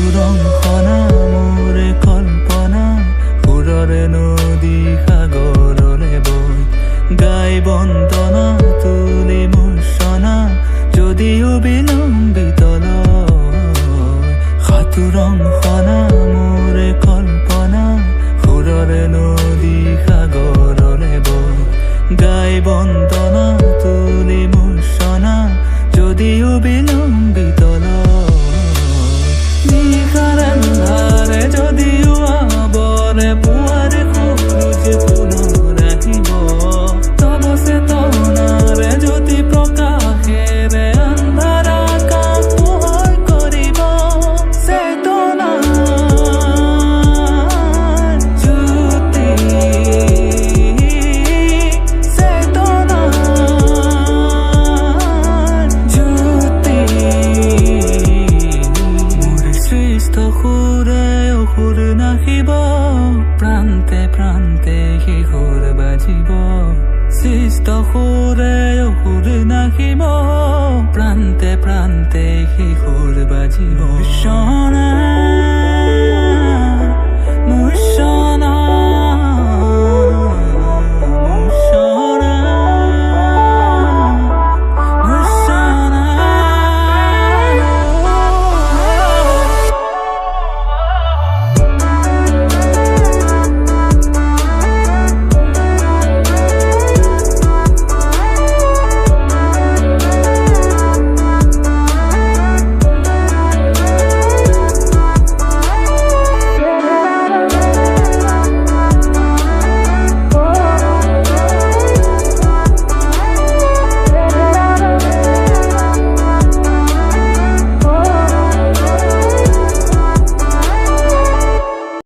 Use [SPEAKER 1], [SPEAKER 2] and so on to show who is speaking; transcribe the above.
[SPEAKER 1] সাতুৰংসনা মোৰে কল্পনা সুৰৰে নদী সাগৰলে বৈ গাই বন্দনা তুলি মূৰ্ছনা যদিও বিলম্বিত সাতুৰংসনা মোৰে কল্পনা সুৰৰে নদী সাগৰলে বৈ গাই বন্দনা তুলি মূৰ্ছনা যদিও বিলম্বিত নিশাৰে যদিও আৱৰে পুৱাৰে সূৰুজ পুনৰ আহিব তব চেতনাৰে জ্যোতি প্ৰকাশেৰে আন্ধাৰ আকাশ পোহৰ কৰিব চেতনা জ্যোতি চেতনা জ্যোতি মোৰ সৃষ্ট সুৰে অসুৰ নাহিব প্ৰান্তে প্ৰান্তে শিশুৰ বাজিব সৃষ্ট সুৰে অসুৰ নাহিব প্ৰান্তে প্ৰান্তে শিশুৰ বাজিব